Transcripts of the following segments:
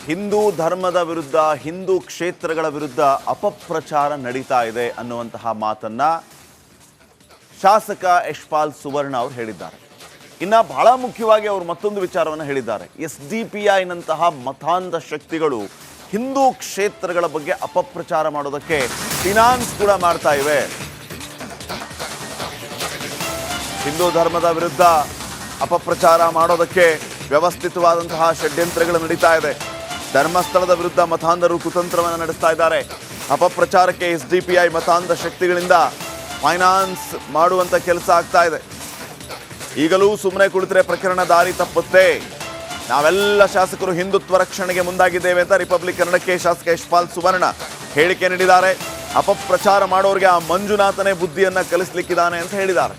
ಹಿಂದೂ ಧರ್ಮದ ವಿರುದ್ಧ, ಹಿಂದೂ ಕ್ಷೇತ್ರಗಳ ವಿರುದ್ಧ ಅಪಪ್ರಚಾರ ನಡೀತಾ ಇದೆ ಅನ್ನುವಂತಹ ಮಾತನ್ನ ಶಾಸಕ ಯಶ್ಪಾಲ್ ಸುವರ್ಣ ಅವರು ಹೇಳಿದ್ದಾರೆ. ಇನ್ನು ಬಹಳ ಮುಖ್ಯವಾಗಿ ಅವರು ಮತ್ತೊಂದು ವಿಚಾರವನ್ನು ಹೇಳಿದ್ದಾರೆ. SDPIನಂತಹ ಮತಾಂಧ ಶಕ್ತಿಗಳು ಹಿಂದೂ ಕ್ಷೇತ್ರಗಳ ಬಗ್ಗೆ ಅಪಪ್ರಚಾರ ಮಾಡೋದಕ್ಕೆ ಫಿನಾನ್ಸ್ ಕೂಡ ಮಾಡ್ತಾ ಇವೆ. ಹಿಂದೂ ಧರ್ಮದ ವಿರುದ್ಧ ಅಪಪ್ರಚಾರ ಮಾಡೋದಕ್ಕೆ ವ್ಯವಸ್ಥಿತವಾದಂತಹ ಷಡ್ಯಂತ್ರಗಳು ನಡೀತಾ ಇದೆ. ಧರ್ಮಸ್ಥಳದ ವಿರುದ್ಧ ಮತಾಂಧರು ಕುತಂತ್ರವನ್ನು ನಡೆಸ್ತಾ ಇದ್ದಾರೆ. ಅಪಪ್ರಚಾರಕ್ಕೆ SDPI ಮತಾಂಧ ಶಕ್ತಿಗಳಿಂದ ಫೈನಾನ್ಸ್ ಮಾಡುವಂಥ ಕೆಲಸ ಆಗ್ತಾ ಇದೆ. ಈಗಲೂ ಸುಮ್ಮನೆ ಕುಳಿತರೆ ಪ್ರಕರಣ ದಾರಿ ತಪ್ಪುತ್ತೆ. ನಾವೆಲ್ಲ ಶಾಸಕರು ಹಿಂದುತ್ವ ರಕ್ಷಣೆಗೆ ಮುಂದಾಗಿದ್ದೇವೆ ಅಂತ ರಿಪಬ್ಲಿಕ್ ಕನ್ನಡಕ್ಕೆ ಶಾಸಕ ಯಶ್ಪಾಲ್ ಸುವರ್ಣ ಹೇಳಿಕೆ ನೀಡಿದ್ದಾರೆ. ಅಪಪ್ರಚಾರ ಮಾಡೋರಿಗೆ ಆ ಮಂಜುನಾಥನೇ ಬುದ್ಧಿಯನ್ನ ಕಲಿಸ್ಲಿಕ್ಕಿದ್ದಾನೆ ಅಂತ ಹೇಳಿದ್ದಾರೆ.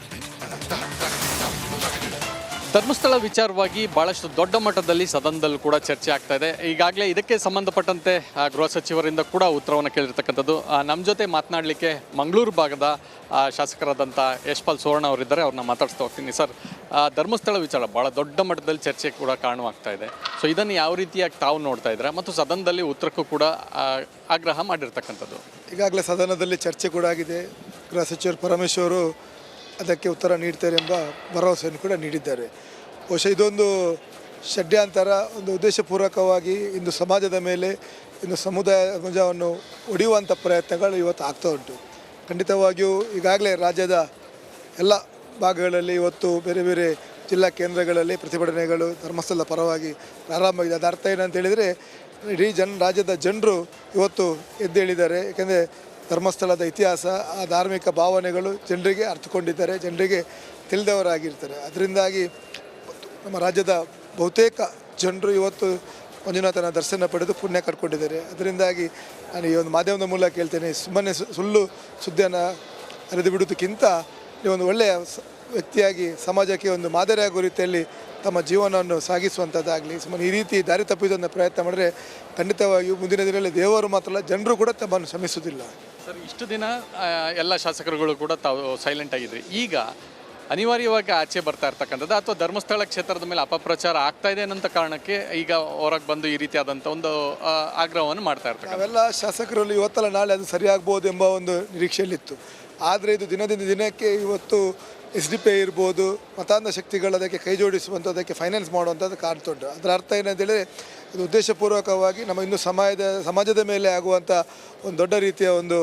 ಧರ್ಮಸ್ಥಳ ವಿಚಾರವಾಗಿ ಬಹಳಷ್ಟು ದೊಡ್ಡ ಮಟ್ಟದಲ್ಲಿ ಸದನದಲ್ಲೂ ಕೂಡ ಚರ್ಚೆ ಆಗ್ತಾ ಇದೆ. ಈಗಾಗಲೇ ಇದಕ್ಕೆ ಸಂಬಂಧಪಟ್ಟಂತೆ ಗೃಹ ಸಚಿವರಿಂದ ಕೂಡ ಉತ್ತರವನ್ನು ಕೇಳಿರ್ತಕ್ಕಂಥದ್ದು. ನಮ್ಮ ಜೊತೆ ಮಾತನಾಡಲಿಕ್ಕೆ ಮಂಗಳೂರು ಭಾಗದ ಶಾಸಕರಾದಂಥ ಯಶ್ಪಾಲ್ ಸುವರ್ಣ ಅವರಿದ್ದಾರೆ. ಅವ್ರನ್ನ ಮಾತಾಡ್ಸ್ತಾ ಹೋಗ್ತೀನಿ. ಸರ್, ಧರ್ಮಸ್ಥಳ ವಿಚಾರ ಭಾಳ ದೊಡ್ಡ ಮಟ್ಟದಲ್ಲಿ ಚರ್ಚೆ ಕೂಡ ಕಾರಣವಾಗ್ತಾ ಇದೆ. ಸೊ ಇದನ್ನು ಯಾವ ರೀತಿಯಾಗಿ ತಾವು ನೋಡ್ತಾ ಇದ್ದೀರಾ ಮತ್ತು ಸದನದಲ್ಲಿ ಉತ್ತರಕ್ಕೂ ಕೂಡ ಆಗ್ರಹ ಮಾಡಿರ್ತಕ್ಕಂಥದ್ದು? ಈಗಾಗಲೇ ಸದನದಲ್ಲಿ ಚರ್ಚೆ ಕೂಡ ಆಗಿದೆ. ಗೃಹ ಸಚಿವರು ಪರಮೇಶ್ವರು ಅದಕ್ಕೆ ಉತ್ತರ ನೀಡ್ತಾರೆ ಎಂಬ ಭರವಸೆಯನ್ನು ಕೂಡ ನೀಡಿದ್ದಾರೆ. ಬಹುಶಃ ಇದೊಂದು ಷಡ್ಯಂತರ, ಒಂದು ಉದ್ದೇಶಪೂರ್ವಕವಾಗಿ ಇಂದು ಸಮಾಜದ ಮೇಲೆ, ಇನ್ನು ಸಮಾಜವನ್ನು ಒಡೆಯುವಂಥ ಪ್ರಯತ್ನಗಳು ಇವತ್ತು ಆಗ್ತಾ ಉಂಟು. ಖಂಡಿತವಾಗಿಯೂ ಈಗಾಗಲೇ ರಾಜ್ಯದ ಎಲ್ಲ ಭಾಗಗಳಲ್ಲಿ ಇವತ್ತು ಬೇರೆ ಬೇರೆ ಜಿಲ್ಲಾ ಕೇಂದ್ರಗಳಲ್ಲಿ ಪ್ರತಿಭಟನೆಗಳು ಧರ್ಮಸ್ಥಳದ ಪರವಾಗಿ ಪ್ರಾರಂಭವಾಗಿದೆ. ಅದರ ಅರ್ಥ ಏನಂತ ಹೇಳಿದರೆ, ಇಡೀ ರಾಜ್ಯದ ಜನರು ಇವತ್ತು ಎದ್ದೇಳಿದ್ದಾರೆ. ಏಕೆಂದರೆ ಧರ್ಮಸ್ಥಳದ ಇತಿಹಾಸ, ಆ ಧಾರ್ಮಿಕ ಭಾವನೆಗಳು ಜನರಿಗೆ ಅರ್ಥಕೊಂಡಿದ್ದಾರೆ, ಜನರಿಗೆ ತಿಳಿದವರಾಗಿರ್ತಾರೆ. ಅದರಿಂದಾಗಿ ನಮ್ಮ ರಾಜ್ಯದ ಬಹುತೇಕ ಜನರು ಇವತ್ತು ಮಂಜುನಾಥನ ದರ್ಶನ ಪಡೆದು ಪುಣ್ಯ ಕಟ್ಕೊಂಡಿದ್ದಾರೆ. ಅದರಿಂದಾಗಿ ನಾನು ಈ ಒಂದು ಮಾಧ್ಯಮದ ಮೂಲಕ ಕೇಳ್ತೇನೆ, ಸುಮ್ಮನೆ ಸುಳ್ಳು ಸುದ್ದಿಯನ್ನು ಹರಿದು ಬಿಡೋದಕ್ಕಿಂತ ಒಂದು ಒಳ್ಳೆಯ ವ್ಯಕ್ತಿಯಾಗಿ ಸಮಾಜಕ್ಕೆ ಒಂದು ಮಾದರಿಯಾಗುವ ರೀತಿಯಲ್ಲಿ ತಮ್ಮ ಜೀವನವನ್ನು ಸಾಗಿಸುವಂಥದ್ದಾಗಲಿ, ಸುಮ್ಮನೆ ಈ ರೀತಿ ದಾರಿ ತಪ್ಪಿಸುವಂಥ ಪ್ರಯತ್ನ ಮಾಡಿದ್ರೆ ಖಂಡಿತವಾಗಿಯೂ ಮುಂದಿನ ದಿನದಲ್ಲಿ ದೇವರು ಮಾತ್ರ ಅಲ್ಲ, ಜನರು ಕೂಡ ತಮ್ಮನ್ನು ಶ್ರಮಿಸುವುದಿಲ್ಲ. ಸರ್, ಇಷ್ಟು ದಿನ ಎಲ್ಲ ಶಾಸಕರುಗಳು ಕೂಡ ತಾವು ಸೈಲೆಂಟ್ ಆಗಿದ್ರಿ. ಈಗ ಅನಿವಾರ್ಯವಾಗಿ ಆಚೆ ಬರ್ತಾ ಇರ್ತಕ್ಕಂಥದ್ದು ಅಥವಾ ಧರ್ಮಸ್ಥಳ ಕ್ಷೇತ್ರದ ಮೇಲೆ ಅಪಪ್ರಚಾರ ಆಗ್ತಾ ಇದೆ ಅನ್ನೋ ಕಾರಣಕ್ಕೆ ಈಗ ಹೊರಗೆ ಬಂದು ಈ ರೀತಿಯಾದಂಥ ಒಂದು ಆಗ್ರಹವನ್ನು ಮಾಡ್ತಾ ಇರ್ತಾರೆ. ನಾವೆಲ್ಲ ಶಾಸಕರಲ್ಲಿ ಇವತ್ತಲ್ಲ ನಾಳೆ ಅದು ಸರಿಯಾಗ್ಬೋದು ಎಂಬ ಒಂದು ನಿರೀಕ್ಷೆಯಲ್ಲಿತ್ತು. ಆದರೆ ಇದು ದಿನದಿಂದ ದಿನಕ್ಕೆ ಇವತ್ತು SDPI ಇರ್ಬೋದು, ಮತಾಂಧ ಶಕ್ತಿಗಳು ಅದಕ್ಕೆ ಕೈ ಜೋಡಿಸುವಂಥದ್ದಕ್ಕೆ ಫೈನಾನ್ಸ್ ಮಾಡುವಂಥದ್ದು ಕಾಣ್ತುಂಟು. ಅದರ ಅರ್ಥ ಏನಂತೇಳಿದರೆ, ಇದು ಉದ್ದೇಶಪೂರ್ವಕವಾಗಿ ನಮ್ಮ ಇನ್ನೂ ಸಮಾಜದ ಮೇಲೆ ಆಗುವಂಥ ಒಂದು ದೊಡ್ಡ ರೀತಿಯ ಒಂದು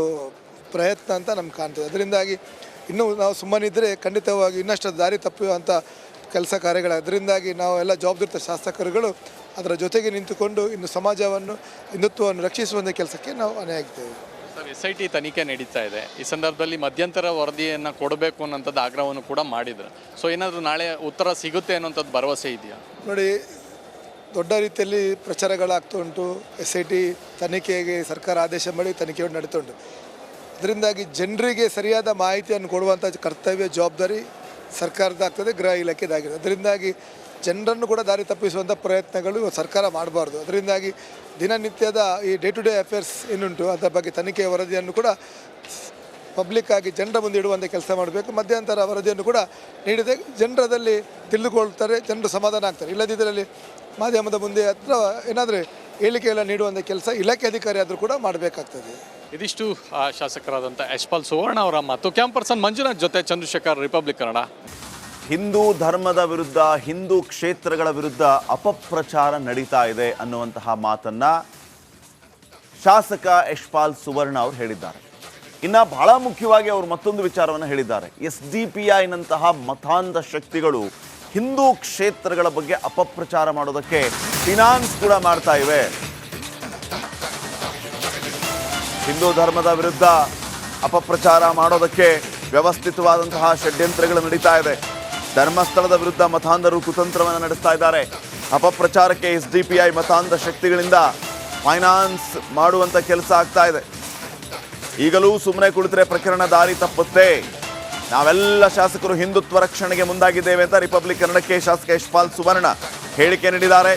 ಪ್ರಯತ್ನ ಅಂತ ನಮ್ಗೆ ಕಾಣ್ತದೆ. ಅದರಿಂದಾಗಿ ಇನ್ನೂ ನಾವು ಸುಮ್ಮನಿದ್ದರೆ ಖಂಡಿತವಾಗಿ ಇನ್ನಷ್ಟು ದಾರಿ ತಪ್ಪುವಂಥ ಕೆಲಸ ಕಾರ್ಯಗಳು. ಅದರಿಂದಾಗಿ ನಾವು ಎಲ್ಲ ಜವಾಬ್ದಾರಿತ ಶಾಸಕರುಗಳು ಅದರ ಜೊತೆಗೆ ನಿಂತುಕೊಂಡು ಇನ್ನು ಸಮಾಜವನ್ನು, ಹಿಂದುತ್ವವನ್ನು ರಕ್ಷಿಸುವಂಥ ಕೆಲಸಕ್ಕೆ ನಾವು ಹೊಣೆಯಾಗ್ತೇವೆ. ಸರ್, SIT ತನಿಖೆ ನಡೀತಾ ಇದೆ. ಈ ಸಂದರ್ಭದಲ್ಲಿ ಮಧ್ಯಂತರ ವರದಿಯನ್ನು ಕೊಡಬೇಕು ಅನ್ನೋಂಥದ್ದು ಆಗ್ರಹವನ್ನು ಕೂಡ ಮಾಡಿದ್ರು. ಸೊ ಏನಾದರೂ ನಾಳೆ ಉತ್ತರ ಸಿಗುತ್ತೆ ಅನ್ನೋಂಥದ್ದು ಭರವಸೆ ಇದೆಯಾ? ನೋಡಿ, ದೊಡ್ಡ ರೀತಿಯಲ್ಲಿ ಪ್ರಚಾರಗಳಾಗ್ತಾ ಉಂಟು. SIT ತನಿಖೆಗೆ ಸರ್ಕಾರ ಆದೇಶ ಮಾಡಿ ತನಿಖೆಯನ್ನು ನಡೀತಾ ಉಂಟು. ಅದರಿಂದಾಗಿ ಜನರಿಗೆ ಸರಿಯಾದ ಮಾಹಿತಿಯನ್ನು ಕೊಡುವಂಥ ಕರ್ತವ್ಯ, ಜವಾಬ್ದಾರಿ ಸರ್ಕಾರದಾಗ್ತದೆ, ಗೃಹ ಇಲಾಖೆದಾಗಿದೆ. ಅದರಿಂದಾಗಿ ಜನರನ್ನು ಕೂಡ ದಾರಿ ತಪ್ಪಿಸುವಂಥ ಪ್ರಯತ್ನಗಳು ಸರ್ಕಾರ ಮಾಡಬಾರ್ದು. ಅದರಿಂದಾಗಿ ದಿನನಿತ್ಯದ ಈ ಡೇ ಟು ಡೇ ಅಫೇರ್ಸ್ ಏನುಂಟು ಅದರ ಬಗ್ಗೆ ತನಿಖೆಯ ವರದಿಯನ್ನು ಕೂಡ ಪಬ್ಲಿಕ್ಕಾಗಿ ಜನರ ಮುಂದೆ ಇಡುವಂಥ ಕೆಲಸ ಮಾಡಬೇಕು. ಮಧ್ಯಂತರ ವರದಿಯನ್ನು ಕೂಡ ನೀಡಿದೆ ಜನರದಲ್ಲಿ ತಿಳಿದುಕೊಳ್ತಾರೆ, ಜನರು ಸಮಾಧಾನ ಆಗ್ತಾರೆ. ಇಲ್ಲದಿದ್ದರಲ್ಲಿ ಮಾಧ್ಯಮದ ಮುಂದೆ ಅಥವಾ ಏನಾದರೂ ಹೇಳಿಕೆಯನ್ನು ನೀಡುವಂಥ ಕೆಲಸ ಇಲಾಖೆ ಅಧಿಕಾರಿ ಆದರೂ ಕೂಡ ಮಾಡಬೇಕಾಗ್ತದೆ. ಇದಿಷ್ಟು ಶಾಸಕರಾದಂಥ ಯಶ್ಪಾಲ್ ಸುವರ್ಣ ಅವರ ಮಾತು. ಕ್ಯಾಂಪರ್ಸನ್ ಮಂಜುನಾಥ್ ಜೊತೆ ಚಂದ್ರಶೇಖರ್, ರಿಪಬ್ಲಿಕ್ ಕನ್ನಡ. ಹಿಂದೂ ಧರ್ಮದ ವಿರುದ್ಧ, ಹಿಂದೂ ಕ್ಷೇತ್ರಗಳ ವಿರುದ್ಧ ಅಪಪ್ರಚಾರ ನಡೀತಾ ಇದೆ ಅನ್ನುವಂತಹ ಮಾತನ್ನ ಶಾಸಕ ಯಶ್ಪಾಲ್ ಸುವರ್ಣ ಅವರು ಹೇಳಿದ್ದಾರೆ. ಇನ್ನು ಬಹಳ ಮುಖ್ಯವಾಗಿ ಅವರು ಮತ್ತೊಂದು ವಿಚಾರವನ್ನು ಹೇಳಿದ್ದಾರೆ. SDPIನಂತಹ ಮತಾಂಧ ಶಕ್ತಿಗಳು ಹಿಂದೂ ಕ್ಷೇತ್ರಗಳ ಬಗ್ಗೆ ಅಪಪ್ರಚಾರ ಮಾಡೋದಕ್ಕೆ ಫಿನಾನ್ಸ್ ಕೂಡ ಮಾಡ್ತಾ ಇವೆ. ಹಿಂದೂ ಧರ್ಮದ ವಿರುದ್ಧ ಅಪಪ್ರಚಾರ ಮಾಡೋದಕ್ಕೆ ವ್ಯವಸ್ಥಿತವಾದಂತಹ ಷಡ್ಯಂತ್ರಗಳು ನಡೀತಾ ಇದೆ. ಧರ್ಮಸ್ಥಳದ ವಿರುದ್ಧ ಮತಾಂಧರು ಕುತಂತ್ರವನ್ನು ನಡೆಸ್ತಾ ಇದ್ದಾರೆ. ಅಪಪ್ರಚಾರಕ್ಕೆ SDPI ಮತಾಂಧ ಶಕ್ತಿಗಳಿಂದ ಫೈನಾನ್ಸ್ ಮಾಡುವಂಥ ಕೆಲಸ ಆಗ್ತಾ ಇದೆ. ಈಗಲೂ ಸುಮ್ಮನೆ ಕುಳಿತರೆ ಪ್ರಕರಣ ದಾರಿ ತಪ್ಪುತ್ತೆ. ನಾವೆಲ್ಲ ಶಾಸಕರು ಹಿಂದುತ್ವ ರಕ್ಷಣೆಗೆ ಮುಂದಾಗಿದ್ದೇವೆ ಅಂತ ರಿಪಬ್ಲಿಕ್ ಕನ್ನಡಕ್ಕೆ ಶಾಸಕ ಯಶ್ಪಾಲ್ ಸುವರ್ಣ ಹೇಳಿಕೆ ನೀಡಿದ್ದಾರೆ.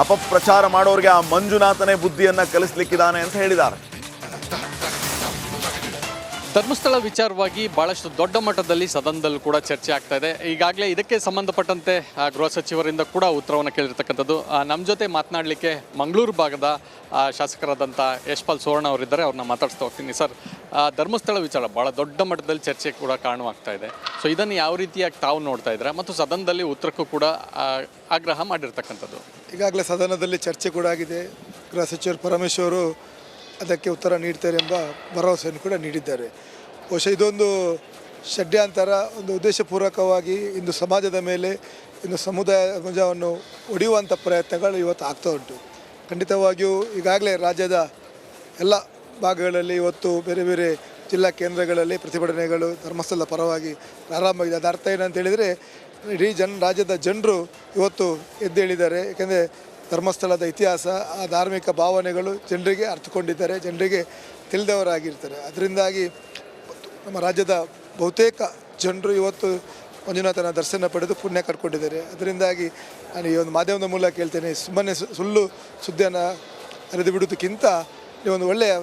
ಅಪಪ್ರಚಾರ ಮಾಡೋರಿಗೆ ಆ ಮಂಜುನಾಥನೇ ಬುದ್ಧಿಯನ್ನ ಕಲಿಸ್ಲಿಕ್ಕಿದ್ದಾನೆ ಅಂತ ಹೇಳಿದ್ದಾರೆ. ಧರ್ಮಸ್ಥಳ ವಿಚಾರವಾಗಿ ಬಹಳಷ್ಟು ದೊಡ್ಡ ಮಟ್ಟದಲ್ಲಿ ಸದನದಲ್ಲೂ ಕೂಡ ಚರ್ಚೆ ಆಗ್ತಾ ಇದೆ. ಈಗಾಗಲೇ ಇದಕ್ಕೆ ಸಂಬಂಧಪಟ್ಟಂತೆ ಗೃಹ ಸಚಿವರಿಂದ ಕೂಡ ಉತ್ತರವನ್ನು ಕೇಳಿರ್ತಕ್ಕಂಥದ್ದು. ನಮ್ಮ ಜೊತೆ ಮಾತನಾಡಲಿಕ್ಕೆ ಮಂಗಳೂರು ಭಾಗದ ಶಾಸಕರಾದಂಥ ಯಶ್ಪಾಲ್ ಸುವರ್ಣ ಅವರಿದ್ದಾರೆ. ಅವ್ರನ್ನ ಮಾತಾಡ್ಸ್ತಾ ಹೋಗ್ತೀನಿ. ಸರ್, ಧರ್ಮಸ್ಥಳ ವಿಚಾರ ಭಾಳ ದೊಡ್ಡ ಮಟ್ಟದಲ್ಲಿ ಚರ್ಚೆ ಕೂಡ ಕಾರಣವಾಗ್ತಾ ಇದೆ. ಸೊ ಇದನ್ನು ಯಾವ ರೀತಿಯಾಗಿ ತಾವು ನೋಡ್ತಾ ಇದ್ದೀರಾ ಮತ್ತು ಸದನದಲ್ಲಿ ಉತ್ತರಕ್ಕೂ ಕೂಡ ಆಗ್ರಹ ಮಾಡಿರ್ತಕ್ಕಂಥದ್ದು? ಈಗಾಗಲೇ ಸದನದಲ್ಲಿ ಚರ್ಚೆ ಕೂಡ ಆಗಿದೆ. ಗೃಹ ಸಚಿವರು ಪರಮೇಶ್ವರು ಅದಕ್ಕೆ ಉತ್ತರ ನೀಡ್ತಾರೆ ಎಂಬ ಭರವಸೆಯನ್ನು ಕೂಡ ನೀಡಿದ್ದಾರೆ. ಬಹುಶಃ ಇದೊಂದು ಷಡ್ಯಂತರ, ಒಂದು ಉದ್ದೇಶಪೂರ್ವಕವಾಗಿ ಇಂದು ಸಮಾಜದ ಮೇಲೆ, ಇಂದು ಸಮಾಜವನ್ನು ಒಡೆಯುವಂಥ ಪ್ರಯತ್ನಗಳು ಇವತ್ತು ಆಗ್ತಾ ಉಂಟು. ಖಂಡಿತವಾಗಿಯೂ ಈಗಾಗಲೇ ರಾಜ್ಯದ ಎಲ್ಲ ಭಾಗಗಳಲ್ಲಿ ಇವತ್ತು ಬೇರೆ ಬೇರೆ ಜಿಲ್ಲಾ ಕೇಂದ್ರಗಳಲ್ಲಿ ಪ್ರತಿಭಟನೆಗಳು ಧರ್ಮಸ್ಥಳದ ಪರವಾಗಿ ಪ್ರಾರಂಭವಾಗಿದೆ. ಅದರ ಅರ್ಥ ಏನಂತ ಹೇಳಿದರೆ, ಇಡೀ ರಾಜ್ಯದ ಜನರು ಇವತ್ತು ಎದ್ದೇಳಿದ್ದಾರೆ. ಏಕೆಂದರೆ ಧರ್ಮಸ್ಥಳದ ಇತಿಹಾಸ, ಆ ಧಾರ್ಮಿಕ ಭಾವನೆಗಳು ಜನರಿಗೆ ಅರ್ಥಕೊಂಡಿದ್ದಾರೆ, ಜನರಿಗೆ ತಿಳಿದವರಾಗಿರ್ತಾರೆ. ಅದರಿಂದಾಗಿ ನಮ್ಮ ರಾಜ್ಯದ ಬಹುತೇಕ ಜನರು ಇವತ್ತು ಮಂಜುನಾಥನ ದರ್ಶನ ಪಡೆದು ಪುಣ್ಯ ಕಟ್ಕೊಂಡಿದ್ದಾರೆ. ಅದರಿಂದಾಗಿ ನಾನು ಈ ಒಂದು ಮಾಧ್ಯಮದ ಮೂಲಕ ಹೇಳ್ತೇನೆ, ಸುಮ್ಮನೆ ಸುಳ್ಳು ಸುದ್ದಿಯನ್ನು ಹರಿದು ಬಿಡೋದಕ್ಕಿಂತ ನೀವೊಂದು ಒಳ್ಳೆಯ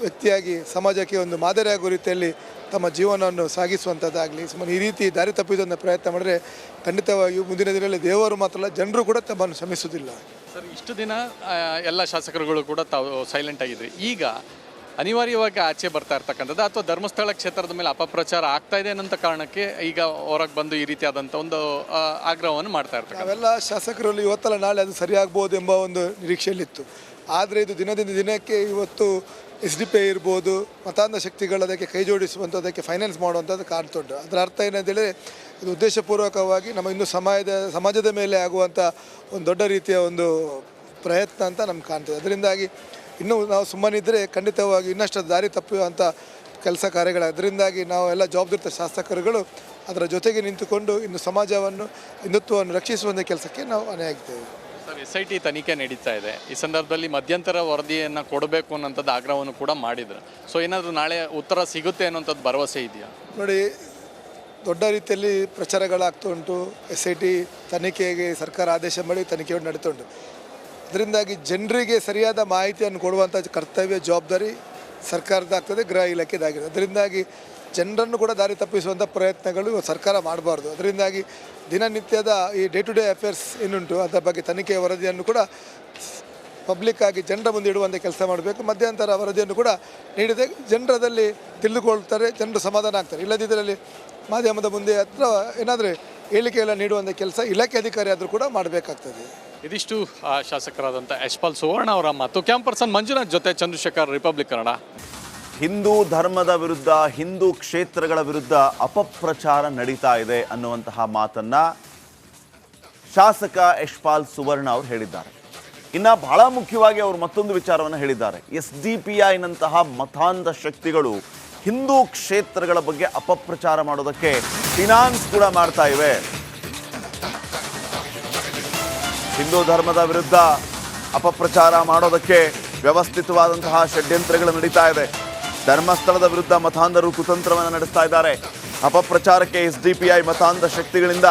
ವ್ಯಕ್ತಿಯಾಗಿ ಸಮಾಜಕ್ಕೆ ಒಂದು ಮಾದರಿಯಾಗುವ ರೀತಿಯಲ್ಲಿ ತಮ್ಮ ಜೀವನವನ್ನು ಸಾಗಿಸುವಂಥದ್ದಾಗಲಿ, ಸುಮ್ಮನೆ ಈ ರೀತಿ ದಾರಿ ತಪ್ಪಿಸುವಂಥ ಪ್ರಯತ್ನ ಮಾಡಿದ್ರೆ ಖಂಡಿತವಾಗಿಯೂ ಮುಂದಿನ ದಿನಗಳಲ್ಲಿ ದೇವರು ಮಾತ್ರ ಅಲ್ಲ, ಜನರು ಕೂಡ ತಮ್ಮನ್ನು ಶ್ರಮಿಸುವುದಿಲ್ಲ. ಸರ್, ಇಷ್ಟು ದಿನ ಎಲ್ಲ ಶಾಸಕರುಗಳು ಕೂಡ ತಾವು ಸೈಲೆಂಟ್ ಆಗಿದ್ರಿ. ಈಗ ಅನಿವಾರ್ಯವಾಗಿ ಆಚೆ ಬರ್ತಾ ಇರ್ತಕ್ಕಂಥದ್ದು ಅಥವಾ ಧರ್ಮಸ್ಥಳ ಕ್ಷೇತ್ರದ ಮೇಲೆ ಅಪಪ್ರಚಾರ ಆಗ್ತಾ ಇದೆ ಅನ್ನೋ ಕಾರಣಕ್ಕೆ ಈಗ ಹೊರಗೆ ಬಂದು ಈ ರೀತಿಯಾದಂಥ ಒಂದು ಆಗ್ರಹವನ್ನು ಮಾಡ್ತಾ ಇರ್ತಾರೆ. ನಾವೆಲ್ಲ ಶಾಸಕರಲ್ಲಿ ಇವತ್ತಲ್ಲ ನಾಳೆ ಅದು ಸರಿಯಾಗ್ಬೋದು ಎಂಬ ಒಂದು ನಿರೀಕ್ಷೆಯಲ್ಲಿತ್ತು. ಆದರೆ ಇದು ದಿನದಿಂದ ದಿನಕ್ಕೆ ಇವತ್ತು SDP ಇರ್ಬೋದು, ಮತಾಂಧ ಶಕ್ತಿಗಳು ಅದಕ್ಕೆ ಕೈ ಜೋಡಿಸುವಂಥದ್ದಕ್ಕೆ ಫೈನಾನ್ಸ್ ಮಾಡುವಂಥದ್ದು ಕಾಣ್ತುಂಟು. ಅದರ ಅರ್ಥ ಏನಂತೇಳಿ, ಇದು ಉದ್ದೇಶಪೂರ್ವಕವಾಗಿ ನಮ್ಮ ಇನ್ನೂ ಸಮಾಜದ ಮೇಲೆ ಆಗುವಂಥ ಒಂದು ದೊಡ್ಡ ರೀತಿಯ ಒಂದು ಪ್ರಯತ್ನ ಅಂತ ನಮ್ಗೆ ಕಾಣ್ತದೆ. ಅದರಿಂದಾಗಿ ಇನ್ನೂ ನಾವು ಸುಮ್ಮನಿದ್ದರೆ ಖಂಡಿತವಾಗಿ ಇನ್ನಷ್ಟು ದಾರಿ ತಪ್ಪುವಂಥ ಕೆಲಸ ಕಾರ್ಯಗಳು. ಅದರಿಂದಾಗಿ ನಾವು ಎಲ್ಲ ಜವಾಬ್ದಾರಿತ ಶಾಸಕರುಗಳು ಅದರ ಜೊತೆಗೆ ನಿಂತುಕೊಂಡು ಇನ್ನು ಸಮಾಜವನ್ನು, ಹಿಂದುತ್ವವನ್ನು ರಕ್ಷಿಸುವಂಥ ಕೆಲಸಕ್ಕೆ ನಾವು ಹೊಣೆಯಾಗ್ತೇವೆ. ಸರ್, SIT ತನಿಖೆ ನಡೀತಾ ಇದೆ. ಈ ಸಂದರ್ಭದಲ್ಲಿ ಮಧ್ಯಂತರ ವರದಿಯನ್ನು ಕೊಡಬೇಕು ಅನ್ನೋಂಥದ್ದು ಆಗ್ರಹವನ್ನು ಕೂಡ ಮಾಡಿದ್ರು. ಸೊ ಏನಾದರೂ ನಾಳೆ ಉತ್ತರ ಸಿಗುತ್ತೆ ಅನ್ನೋಂಥದ್ದು ಭರವಸೆ ಇದೆಯಾ? ನೋಡಿ, ದೊಡ್ಡ ರೀತಿಯಲ್ಲಿ ಪ್ರಚಾರಗಳಾಗ್ತಾ ಉಂಟು. SIT ತನಿಖೆಗೆ ಸರ್ಕಾರ ಆದೇಶ ಮಾಡಿ ತನಿಖೆಯನ್ನು ನಡೀತಾ ಉಂಟು. ಅದರಿಂದಾಗಿ ಜನರಿಗೆ ಸರಿಯಾದ ಮಾಹಿತಿಯನ್ನು ಕೊಡುವಂಥ ಕರ್ತವ್ಯ, ಜವಾಬ್ದಾರಿ ಸರ್ಕಾರದಾಗ್ತದೆ, ಗೃಹ ಇಲಾಖೆದಾಗಿದೆ. ಅದರಿಂದಾಗಿ ಜನರನ್ನು ಕೂಡ ದಾರಿ ತಪ್ಪಿಸುವಂಥ ಪ್ರಯತ್ನಗಳು ಸರ್ಕಾರ ಮಾಡಬಾರ್ದು. ಅದರಿಂದಾಗಿ ದಿನನಿತ್ಯದ ಈ ಡೇ ಟು ಡೇ ಅಫೇರ್ಸ್ ಏನುಂಟು ಅದರ ಬಗ್ಗೆ ತನಿಖೆಯ ವರದಿಯನ್ನು ಕೂಡ ಪಬ್ಲಿಕ್ಕಾಗಿ ಜನರ ಮುಂದೆ ಇಡುವಂಥ ಕೆಲಸ ಮಾಡಬೇಕು. ಮಧ್ಯಂತರ ವರದಿಯನ್ನು ಕೂಡ ನೀಡಿದೆ ಜನರದಲ್ಲಿ ತಿಳಿದುಕೊಳ್ತಾರೆ, ಜನರು ಸಮಾಧಾನ ಆಗ್ತಾರೆ. ಇಲ್ಲದಿದ್ದಲ್ಲಿ ಮಾಧ್ಯಮದ ಮುಂದೆ ಅಥವಾ ಏನಾದರೂ ಹೇಳಿಕೆಲ್ಲ ನೀಡುವಂಥ ಕೆಲಸ ಇಲಾಖೆ ಅಧಿಕಾರಿ ಆದರೂ ಕೂಡ ಮಾಡಬೇಕಾಗ್ತದೆ. ಇದಿಷ್ಟು ಶಾಸಕರಾದಂಥ ಯಶ್ಪಾಲ್ ಸುವರ್ಣ ಅವರ ಮಾತು. ಕ್ಯಾಂಪರ್ಸನ್ ಮಂಜುನಾಥ್ ಜೊತೆ ಚಂದ್ರಶೇಖರ್, ರಿಪಬ್ಲಿಕ್ ಕನ್ನಡ. ಹಿಂದೂ ಧರ್ಮದ ವಿರುದ್ಧ, ಹಿಂದೂ ಕ್ಷೇತ್ರಗಳ ವಿರುದ್ಧ ಅಪಪ್ರಚಾರ ನಡೀತಾ ಇದೆ ಅನ್ನುವಂತಹ ಮಾತನ್ನ ಶಾಸಕ ಯಶ್ಪಾಲ್ ಸುವರ್ಣ ಅವರು ಹೇಳಿದ್ದಾರೆ. ಇನ್ನು ಬಹಳ ಮುಖ್ಯವಾಗಿ ಅವರು ಮತ್ತೊಂದು ವಿಚಾರವನ್ನು ಹೇಳಿದ್ದಾರೆ. SDPIನಂತಹ ಮತಾಂಧ ಶಕ್ತಿಗಳು ಹಿಂದೂ ಕ್ಷೇತ್ರಗಳ ಬಗ್ಗೆ ಅಪಪ್ರಚಾರ ಮಾಡೋದಕ್ಕೆ ಫಿನಾನ್ಸ್ ಕೂಡ ಮಾಡ್ತಾ ಇವೆ. ಹಿಂದೂ ಧರ್ಮದ ವಿರುದ್ಧ ಅಪಪ್ರಚಾರ ಮಾಡೋದಕ್ಕೆ ವ್ಯವಸ್ಥಿತವಾದಂತಹ ಷಡ್ಯಂತ್ರಗಳು ನಡೀತಾ ಇದೆ. ಧರ್ಮಸ್ಥಳದ ವಿರುದ್ಧ ಮತಾಂಧರು ಕುತಂತ್ರವನ್ನು ನಡೆಸ್ತಾ ಇದ್ದಾರೆ. ಅಪಪ್ರಚಾರಕ್ಕೆ SDPI ಮತಾಂಧ ಶಕ್ತಿಗಳಿಂದ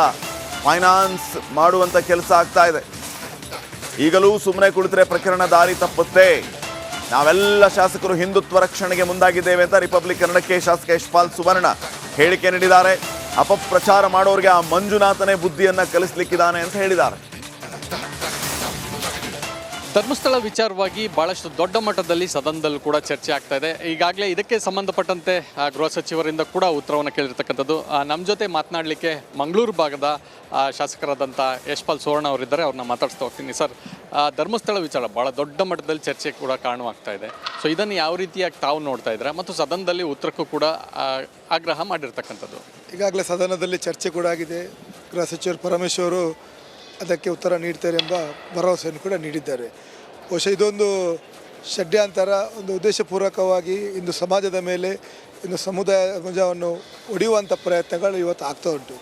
ಫೈನಾನ್ಸ್ ಮಾಡುವಂಥ ಕೆಲಸ ಆಗ್ತಾ ಇದೆ. ಈಗಲೂ ಸುಮ್ಮನೆ ಕುಳಿತರೆ ಪ್ರಕರಣ ದಾರಿ ತಪ್ಪುತ್ತೆ. ನಾವೆಲ್ಲ ಶಾಸಕರು ಹಿಂದುತ್ವ ರಕ್ಷಣೆಗೆ ಮುಂದಾಗಿದ್ದೇವೆ ಅಂತ ರಿಪಬ್ಲಿಕ್ ಕನ್ನಡಕ್ಕೆ ಶಾಸಕ ಯಶ್ಪಾಲ್ ಸುವರ್ಣ ಹೇಳಿಕೆ ನೀಡಿದ್ದಾರೆ. ಅಪಪ್ರಚಾರ ಮಾಡೋರಿಗೆ ಆ ಮಂಜುನಾಥನೇ ಬುದ್ಧಿಯನ್ನು ಕಲಿಸ್ಲಿಕ್ಕಿದ್ದಾನೆ ಅಂತ ಹೇಳಿದ್ದಾರೆ. ಧರ್ಮಸ್ಥಳ ವಿಚಾರವಾಗಿ ಭಾಳಷ್ಟು ದೊಡ್ಡ ಮಟ್ಟದಲ್ಲಿ ಸದನದಲ್ಲೂ ಕೂಡ ಚರ್ಚೆ ಆಗ್ತಾ ಇದೆ. ಈಗಾಗಲೇ ಇದಕ್ಕೆ ಸಂಬಂಧಪಟ್ಟಂತೆ ಗೃಹ ಸಚಿವರಿಂದ ಕೂಡ ಉತ್ತರವನ್ನು ಕೇಳಿರ್ತಕ್ಕಂಥದ್ದು. ನಮ್ಮ ಜೊತೆ ಮಾತನಾಡಲಿಕ್ಕೆ ಮಂಗಳೂರು ಭಾಗದ ಶಾಸಕರಾದಂಥ ಯಶ್ಪಾಲ್ ಸುವರ್ಣ ಅವರಿದ್ದಾರೆ. ಅವ್ರನ್ನ ಮಾತಾಡ್ಸ್ತಾ ಹೋಗ್ತೀನಿ. ಸರ್, ಧರ್ಮಸ್ಥಳ ವಿಚಾರ ಭಾಳ ದೊಡ್ಡ ಮಟ್ಟದಲ್ಲಿ ಚರ್ಚೆ ಕೂಡ ಕಾರಣವಾಗ್ತಾ ಇದೆ. ಸೊ ಇದನ್ನು ಯಾವ ರೀತಿಯಾಗಿ ತಾವು ನೋಡ್ತಾ ಇದ್ದೀರಾ ಮತ್ತು ಸದನದಲ್ಲಿ ಉತ್ತರಕ್ಕೂ ಕೂಡ ಆಗ್ರಹ ಮಾಡಿರ್ತಕ್ಕಂಥದ್ದು? ಈಗಾಗಲೇ ಸದನದಲ್ಲಿ ಚರ್ಚೆ ಕೂಡ ಆಗಿದೆ. ಗೃಹ ಸಚಿವರು ಪರಮೇಶ್ವರು ಅದಕ್ಕೆ ಉತ್ತರ ನೀಡ್ತಾರೆ ಎಂಬ ಭರವಸೆಯನ್ನು ಕೂಡ ನೀಡಿದ್ದಾರೆ. ಬಹುಶಃ ಇದೊಂದು ಷಡ್ಯಂತರ, ಒಂದು ಉದ್ದೇಶಪೂರ್ವಕವಾಗಿ ಇಂದು ಸಮಾಜದ ಮೇಲೆ, ಇಂದು ಸಮಾಜವನ್ನು ಒಡೆಯುವಂಥ ಪ್ರಯತ್ನಗಳು ಇವತ್ತು ಆಗ್ತಾ ಉಂಟು.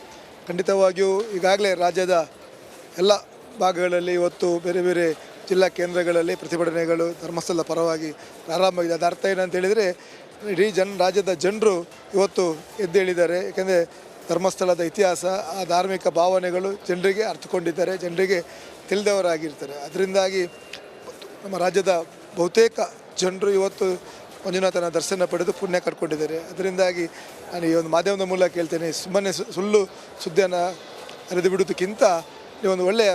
ಖಂಡಿತವಾಗಿಯೂ ಈಗಾಗಲೇ ರಾಜ್ಯದ ಎಲ್ಲ ಭಾಗಗಳಲ್ಲಿ ಇವತ್ತು ಬೇರೆ ಬೇರೆ ಜಿಲ್ಲಾ ಕೇಂದ್ರಗಳಲ್ಲಿ ಪ್ರತಿಭಟನೆಗಳು ಧರ್ಮಸ್ಥಳದ ಪರವಾಗಿ ಪ್ರಾರಂಭವಾಗಿದೆ. ಅದರ ಅರ್ಥ ಏನಂತ ಹೇಳಿದರೆ, ಇಡೀ ರಾಜ್ಯದ ಜನರು ಇವತ್ತು ಎದ್ದೇಳಿದ್ದಾರೆ. ಏಕೆಂದರೆ ಧರ್ಮಸ್ಥಳದ ಇತಿಹಾಸ, ಆ ಧಾರ್ಮಿಕ ಭಾವನೆಗಳು ಜನರಿಗೆ ಅರ್ಥಕೊಂಡಿದ್ದಾರೆ, ಜನರಿಗೆ ತಿಳಿದವರಾಗಿರ್ತಾರೆ. ಅದರಿಂದಾಗಿ ನಮ್ಮ ರಾಜ್ಯದ ಬಹುತೇಕ ಜನರು ಇವತ್ತು ಮಂಜುನಾಥನ ದರ್ಶನ ಪಡೆದು ಪುಣ್ಯ ಕಟ್ಕೊಂಡಿದ್ದಾರೆ. ಅದರಿಂದಾಗಿ ನಾನು ಈ ಒಂದು ಮಾಧ್ಯಮದ ಮೂಲಕ ಹೇಳ್ತೇನೆ, ಸುಮ್ಮನೆ ಸುಳ್ಳು ಸುದ್ದಿಯನ್ನು ಹರಿದು ಬಿಡೋದಕ್ಕಿಂತ ಈ ಒಂದು ಒಳ್ಳೆಯ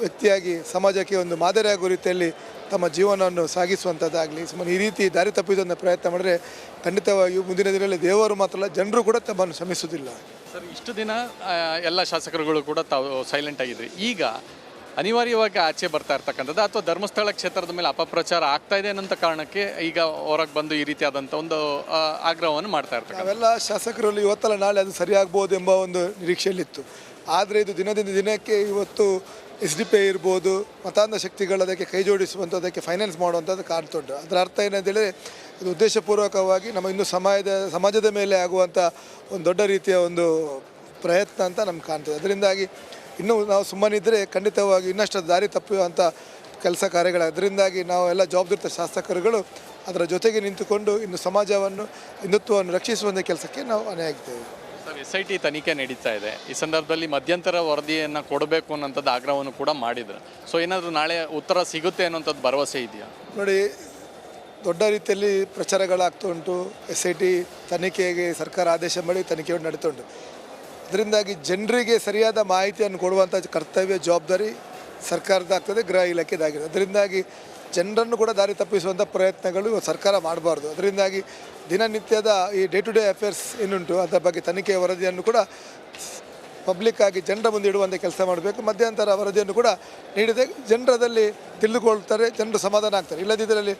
ವ್ಯಕ್ತಿಯಾಗಿ ಸಮಾಜಕ್ಕೆ ಒಂದು ಮಾದರಿಯಾಗುವ ರೀತಿಯಲ್ಲಿ ತಮ್ಮ ಜೀವನವನ್ನು ಸಾಗಿಸುವಂಥದ್ದಾಗಲಿ, ಸುಮ್ಮನೆ ಈ ರೀತಿ ದಾರಿ ತಪ್ಪಿಸೋದನ್ನು ಪ್ರಯತ್ನ ಮಾಡಿದ್ರೆ ಖಂಡಿತವಾಗಿಯೂ ಮುಂದಿನ ದಿನಗಳಲ್ಲಿ ದೇವರು ಮಾತ್ರ ಅಲ್ಲ, ಜನರು ಕೂಡ ತಮ್ಮನ್ನು ಶ್ರಮಿಸುವುದಿಲ್ಲ. ಸರ್, ಇಷ್ಟು ದಿನ ಎಲ್ಲ ಶಾಸಕರುಗಳು ಕೂಡ ತಾವು ಸೈಲೆಂಟ್ ಆಗಿದ್ರಿ. ಈಗ ಅನಿವಾರ್ಯವಾಗಿ ಆಚೆ ಬರ್ತಾ ಇರ್ತಕ್ಕಂಥದ್ದು ಅಥವಾ ಧರ್ಮಸ್ಥಳ ಕ್ಷೇತ್ರದ ಮೇಲೆ ಅಪಪ್ರಚಾರ ಆಗ್ತಾ ಇದೆ ಅನ್ನೋ ಕಾರಣಕ್ಕೆ ಈಗ ಹೊರಗೆ ಬಂದು ಈ ರೀತಿಯಾದಂಥ ಒಂದು ಆಗ್ರಹವನ್ನು ಮಾಡ್ತಾ ಇರ್ತಾರೆ. ನಾವೆಲ್ಲ ಶಾಸಕರಲ್ಲಿ ಇವತ್ತಲ್ಲ ನಾಳೆ ಅದು ಸರಿಯಾಗ್ಬೋದು ಎಂಬ ಒಂದು ನಿರೀಕ್ಷೆಯಲ್ಲಿತ್ತು. ಆದರೆ ಇದು ದಿನದಿಂದ ದಿನಕ್ಕೆ ಇವತ್ತು SDP ಇರ್ಬೋದು, ಮತಾಂಧ ಶಕ್ತಿಗಳು ಅದಕ್ಕೆ ಕೈ ಜೋಡಿಸುವಂಥ ಅದಕ್ಕೆ ಫೈನಾನ್ಸ್ ಮಾಡುವಂಥದ್ದು ಕಾಣ್ತುಂಟು. ಅದರ ಅರ್ಥ ಏನಂತೇಳಿದರೆ ಇದು ಉದ್ದೇಶಪೂರ್ವಕವಾಗಿ ನಮ್ಮ ಇನ್ನೂ ಸಮಾಜದ ಮೇಲೆ ಆಗುವಂಥ ಒಂದು ದೊಡ್ಡ ರೀತಿಯ ಒಂದು ಪ್ರಯತ್ನ ಅಂತ ನಮ್ಗೆ ಕಾಣ್ತದೆ. ಅದರಿಂದಾಗಿ ಇನ್ನೂ ನಾವು ಸುಮ್ಮನಿದ್ದರೆ ಖಂಡಿತವಾಗಿ ಇನ್ನಷ್ಟು ದಾರಿ ತಪ್ಪುವಂಥ ಕೆಲಸ ಕಾರ್ಯಗಳು. ಅದರಿಂದಾಗಿ ನಾವು ಎಲ್ಲ ಜವಾಬ್ದಾರಿತ ಶಾಸಕರುಗಳು ಅದರ ಜೊತೆಗೆ ನಿಂತುಕೊಂಡು ಇನ್ನು ಸಮಾಜವನ್ನು, ಹಿಂದುತ್ವವನ್ನು ರಕ್ಷಿಸುವಂಥ ಕೆಲಸಕ್ಕೆ ನಾವು ಹೊಣೆ ಆಗ್ತೇವೆ. ಸರ್, SIT ತನಿಖೆ ನಡೀತಾ ಇದೆ. ಈ ಸಂದರ್ಭದಲ್ಲಿ ಮಧ್ಯಂತರ ವರದಿಯನ್ನು ಕೊಡಬೇಕು ಅನ್ನೋಂಥದ್ದು ಆಗ್ರಹವನ್ನು ಕೂಡ ಮಾಡಿದ್ರು. ಸೊ ಏನಾದರೂ ನಾಳೆ ಉತ್ತರ ಸಿಗುತ್ತೆ ಅನ್ನೋಂಥದ್ದು ಭರವಸೆ ಇದೆಯಾ? ನೋಡಿ, ದೊಡ್ಡ ರೀತಿಯಲ್ಲಿ ಪ್ರಚಾರಗಳಾಗ್ತಾ ಉಂಟು. SIT ತನಿಖೆಗೆ ಸರ್ಕಾರ ಆದೇಶ ಮಾಡಿ ತನಿಖೆ ನಡೀತಾ ಉಂಟು. ಅದರಿಂದಾಗಿ ಜನರಿಗೆ ಸರಿಯಾದ ಮಾಹಿತಿಯನ್ನು ಕೊಡುವಂಥ ಕರ್ತವ್ಯ, ಜವಾಬ್ದಾರಿ ಸರ್ಕಾರದಾಗ್ತದೆ, ಗೃಹ ಇಲಾಖೆದಾಗಿದೆ. ಅದರಿಂದಾಗಿ ಜನರನ್ನು ಕೂಡ ದಾರಿ ತಪ್ಪಿಸುವಂಥ ಪ್ರಯತ್ನಗಳು ಸರ್ಕಾರ ಮಾಡಬಾರ್ದು. ಅದರಿಂದಾಗಿ ದಿನನಿತ್ಯದ ಈ ಡೇ ಟು ಡೇ ಅಫೇರ್ಸ್ ಏನುಂಟು ಅದರ ಬಗ್ಗೆ ತನಿಖೆಯ ವರದಿಯನ್ನು ಕೂಡ ಪಬ್ಲಿಕ್ಕಾಗಿ ಜನರ ಮುಂದೆ ಇಡುವಂಥ ಕೆಲಸ ಮಾಡಬೇಕು. ಮಧ್ಯಂತರ ವರದಿಯನ್ನು ಕೂಡ ನೀಡಿದೆ ಜನರದಲ್ಲಿ ತಿಳಿದುಕೊಳ್ತಾರೆ, ಜನರು ಸಮಾಧಾನ ಆಗ್ತಾರೆ. ಇಲ್ಲದಿದ್ದರಲ್ಲಿ